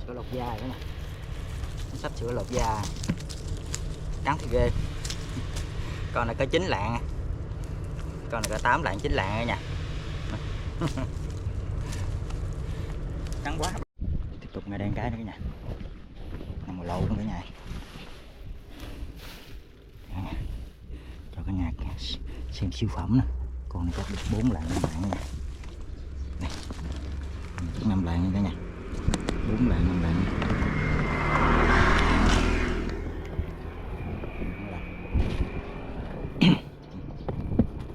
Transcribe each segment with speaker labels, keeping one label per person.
Speaker 1: có lột da nữa nè, nó sắp sửa lột da, cắn thì ghê. Con này có 9 lạng, con này có 8 lạng 9 lạng nha. Cắn quá. Tiếp tục ngay đen cái nữa nha, nằm một lầu luôn cả nhà. Cho cả nhà xem siêu phẩm nè, con này chắc được 4 lạng 5 lạng nha. Đây, 5 lạng nha cả nhà, 4 lạng 5 lạng.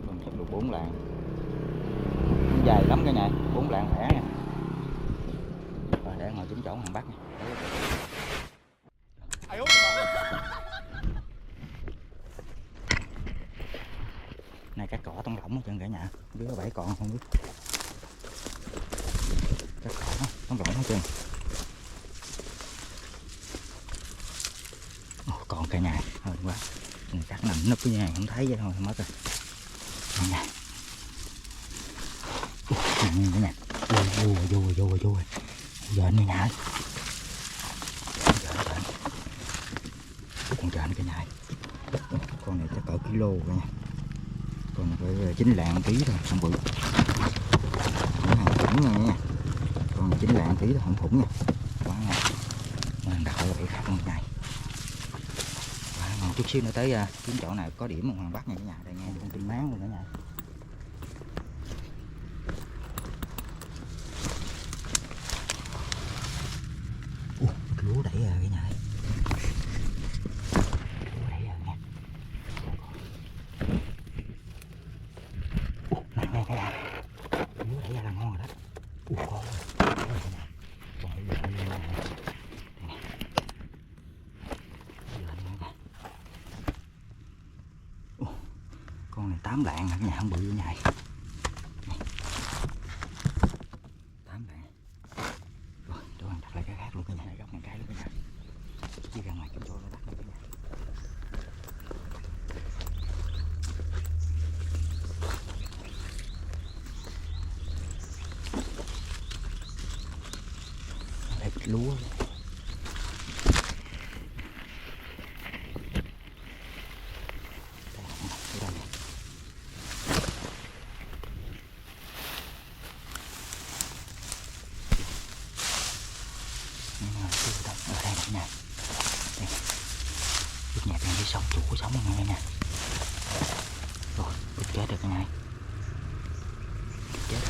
Speaker 1: Con chắc được 4 lạng, dài lắm cả nhà, 4 lạng khỏe nha. Rồi để ngồi trúng chỗ hàng Bắc nha. Này cá cỏ tông lỏng hết trơn cả nhà, dưới có 7 con không biết. Cá cỏ tông lỏng hết trơn. Còn cả nhà, hơi quá. Chắc nằm núp cái nhà không thấy vậy thôi mất rồi. Cả nhà. Cả nhà. Vô. Giờ anh nhà. Con trợn cả nhà. Con này chắc cỡ kilo cả nhà. Con này phải 9 lạng ký thôi, không bự. Hàng khủng nha. Con này 9 lạng ký thôi, không khủng nha. Quá ngon. Mình đặt ở vị khác một ngày. Quá ngon. Chút xíu nữa tới kiếm chỗ này có điểm ở Hoàng Bắc nha cả nhà. Đây nghe con tin máng luôn cả nhà. Lúa đẩy ra cả nhà. Lúa đẩy ra nha. Nè cả nhà. Lúa đẩy ra là ngon rồi đó. Con. Con này 8 lạng cả nhà, không bự như này. 8 lạng. Rồi, để mình đặt lại cái khác luôn cả nhà, góc này cái luôn cả nhà. Chỉ ra ngoài kiếm chỗ nó đặt luôn cả nhà. Đây lúa. Ở đây cả nhà. Đây. Chút nhẹ bên đi sông, chủ của sống luôn nha. Rồi, bứt chết được cả nhà. Chết.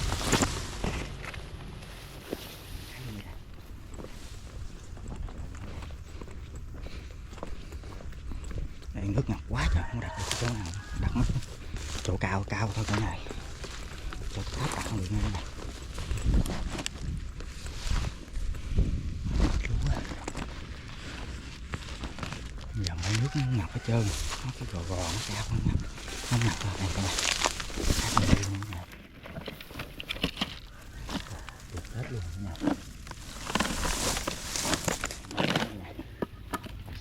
Speaker 1: Đây nước ngập quá trời, không đặt được chỗ nào. Đặt chỗ cao thôi cả nhà. Chỗ thấp đặt không được nha cả nhà. Giờ mấy nước nó ngập hết trơn, nó cái gò nó cao nó ngập vào đây cả nhà. Được hết luôn cả nhà.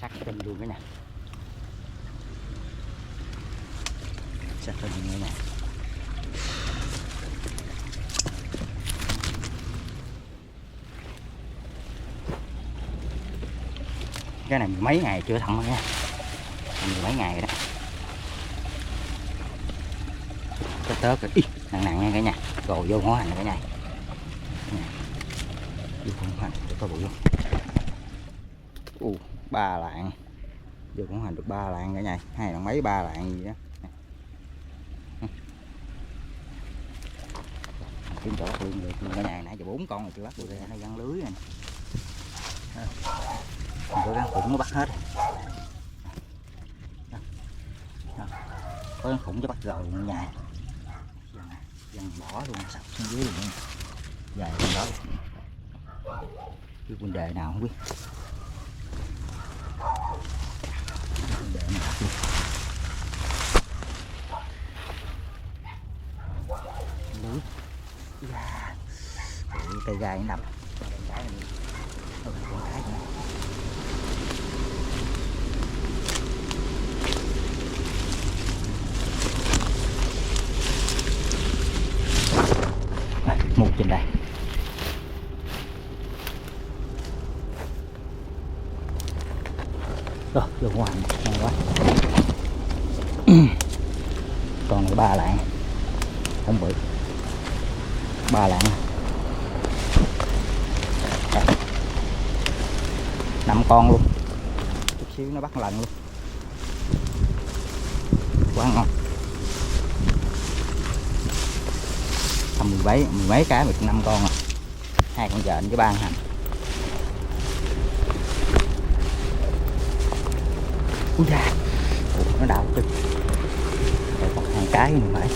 Speaker 1: Sắc tinh luôn cả nhà. Sắc tinh luôn cả nhà. Cái này mấy ngày chưa thẳng rồi nha, mấy ngày rồi đó. Cái tớt rồi, nặng nha cả nhà, rồi vô ngõ hành cả nhà. Vô ngõ hành để có bụi luôn. 3 lạng, vô ngõ hành được 3 lạng cả nhà, hai đồng mấy 3 lạng gì đó. Kiếm chỗ bắt luôn được cả nhà, nãy giờ 4 con rồi chưa bắt được, hay gắn lưới rồi. Có con khủng nó bắt hết. Có con khủng cho bắt rồi nhà. Dần bỏ luôn, sập xuống dưới luôn. Dài con đó. Cái vấn đề nào không biết. Vấn đề nào không biết. Lưới. Cây gai nó nằm. Cái này. Một trên đây. Rồi vô ngoài ngon quá. Con này 3 lạng không bự, 3 lạng 5 con luôn, chút xíu nó bắt lần luôn, quá ngon. Tầm mười mấy cái 15 con à, 2 con vện với 3 con hành. Ui da, nó đau chứ, đây còn 2 cái nữa phải.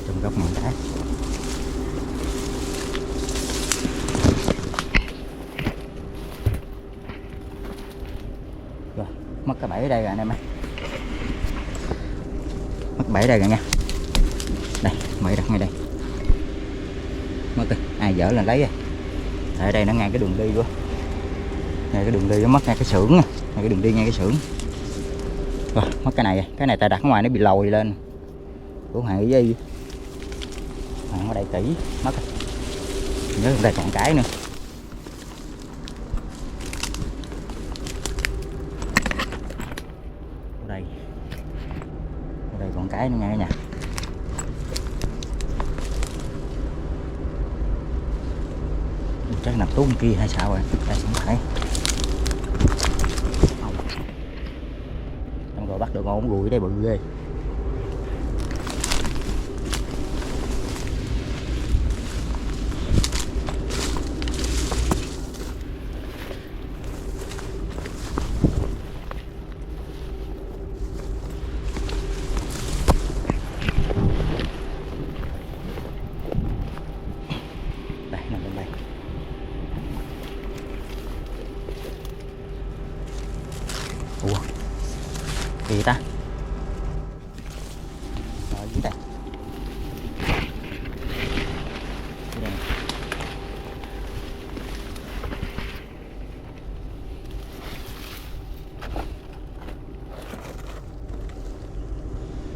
Speaker 1: Trong góc này cái rồi, mất cái bẫy ở đây rồi anh em ơi, mất bẫy đây rồi nha, đây bẫy đặt ngay đây, mất rồi, ai dở lên lấy rồi. Ở đây nó ngay cái đường đi luôn, ngay cái đường đi nó mất ngay cái xưởng, ngay cái đường đi ngay cái xưởng. Rồi mất cái này, cái này ta đặt ở ngoài nó bị lồi lên, của hàng gì hàng ở đây kỹ mất rồi. Nhớ đây còn cái nữa, ở đây còn cái nữa nha cả nhà. Chắc nằm tốn kia hay sao rồi, đây không phải. Xong rồi bắt được con ruồi đây bự ghê. Đây nằm bên đây. Ủa gì ta, ở dưới đây, dưới đây.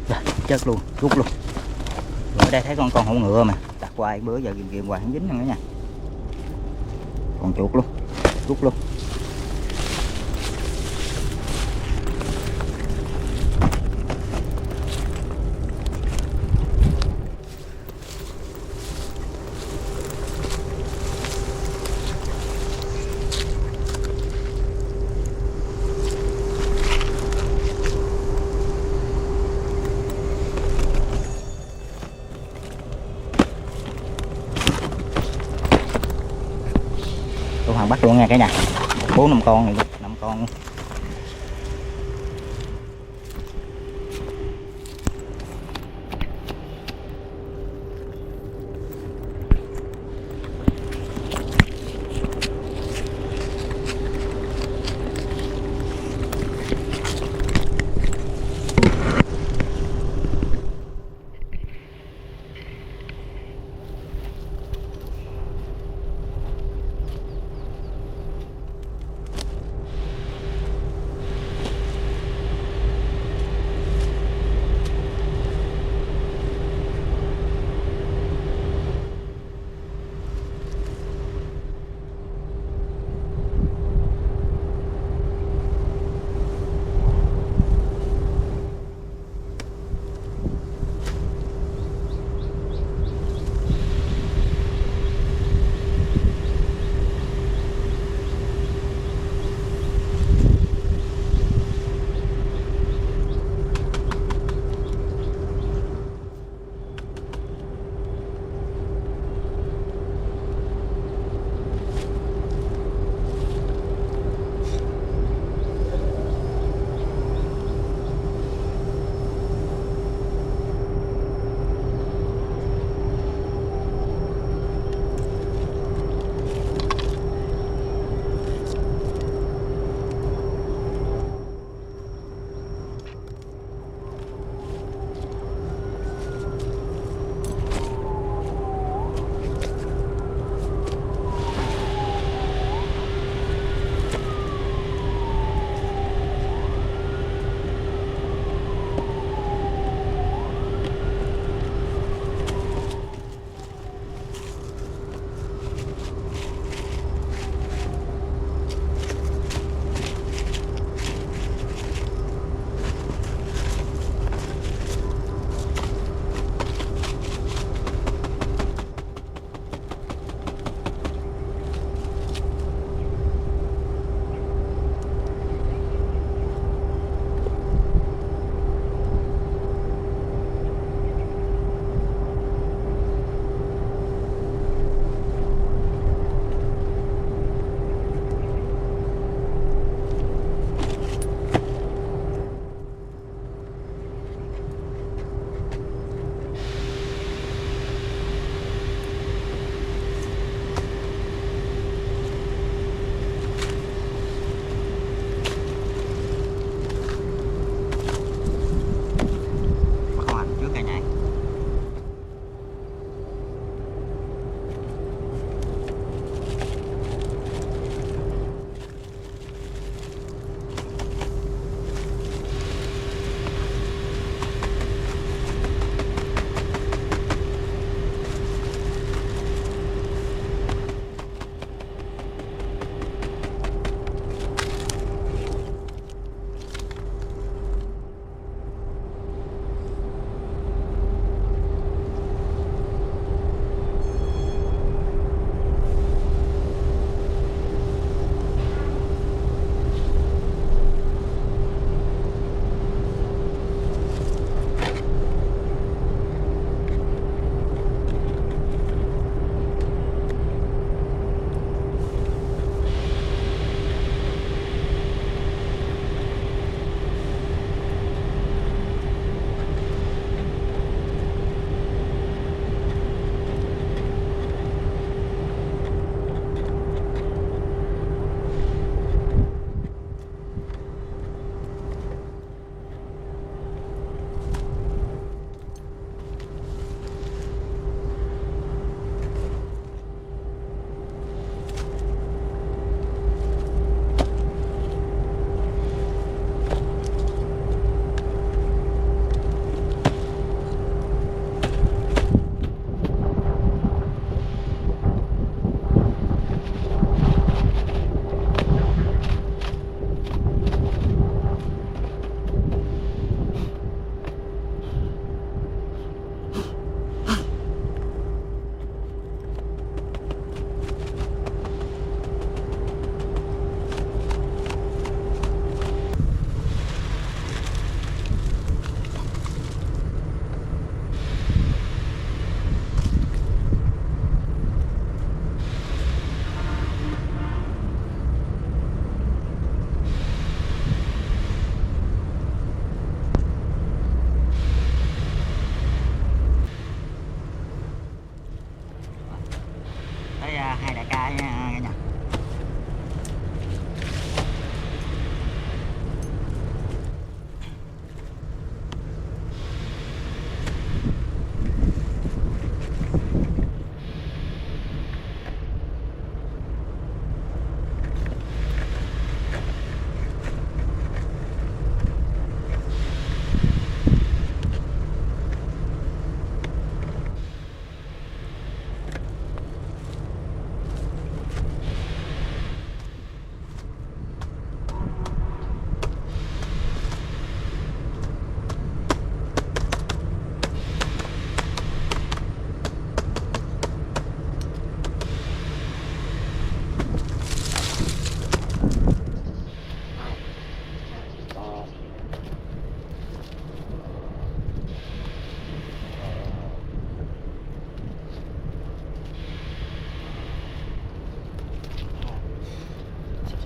Speaker 1: Rồi, chết luôn, rút luôn. Rồi ở đây thấy con hổ ngựa mà đặt hoài bữa giờ kìm hoài không dính nữa nha, còn chuột luôn, rút luôn. Tôi Hoàng bắt luôn nha cả nhà, 4-5 con này, 5 con.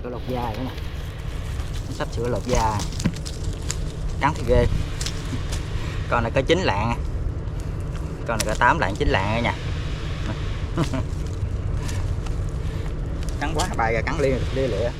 Speaker 1: sữa lột da nữa nè, nó sắp sửa lột da, cắn thì ghê. Con này có 9 lạng, con này có 8 lạng 9 lạng nha. Cắn quá bay ra cắn lia lịa.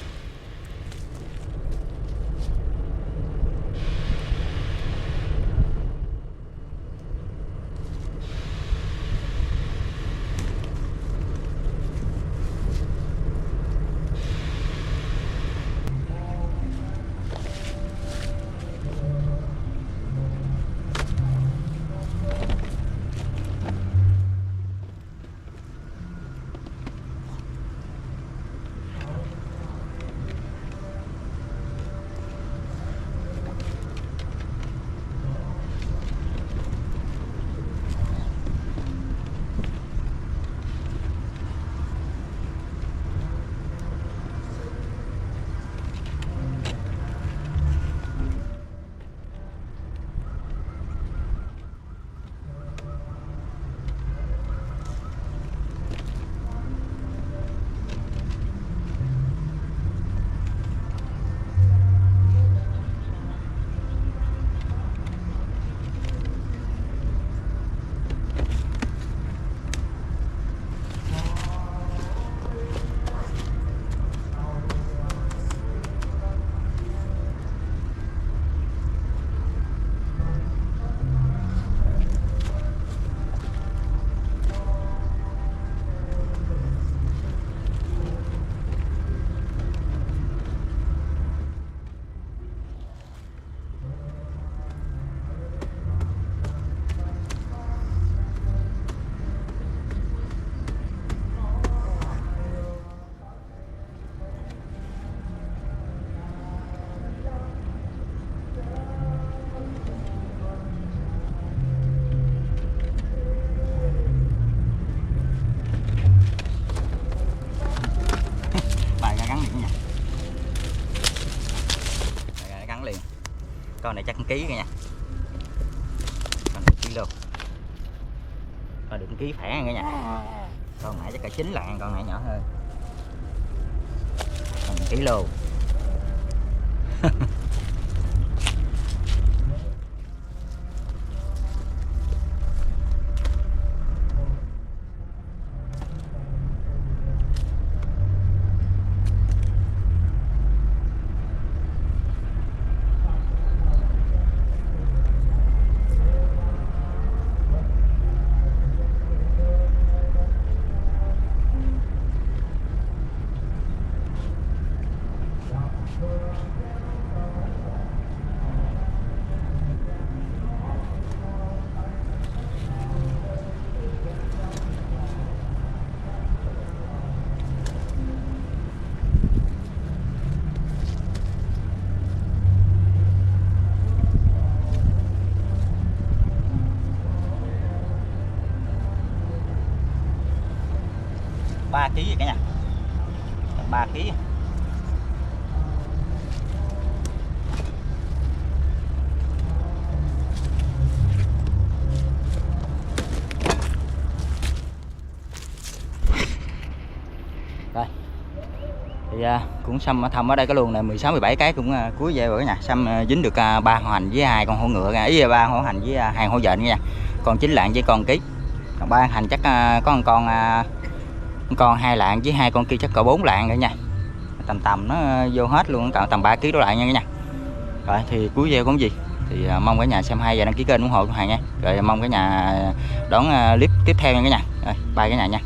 Speaker 1: Con này chắc 1 ký cả nha, con này 1 ký luôn, con được 1 ký khỏe cả nha. Con nãy chắc cả 9 lạng, con này nhỏ hơn, con 1 ký luôn. 3 kg vậy cả nhà, 3 kg. Rồi thì cũng xăm thầm ở đây cái luồng này 16 17 cái cũng cuối về rồi cả nhà. Xăm dính được 3 hổ hành với 2 con hổ ngựa, ý 3 hổ hành với 2 hổ dện nha. Con 9 lạng với con ký. Còn 3 hành chắc có một con 2 lạng với 2 con kia chắc cỡ 4 lạng nữa nha. Tầm nó vô hết luôn, tầm 3 kg đổ lại nha cả nhà. Rồi thì cuối video cũng gì thì mong cả nhà xem hay và đăng ký kênh ủng hộ của Hoàng nha. Rồi mong cả nhà đón clip tiếp theo nha cả nhà. Rồi bye cả nhà nha.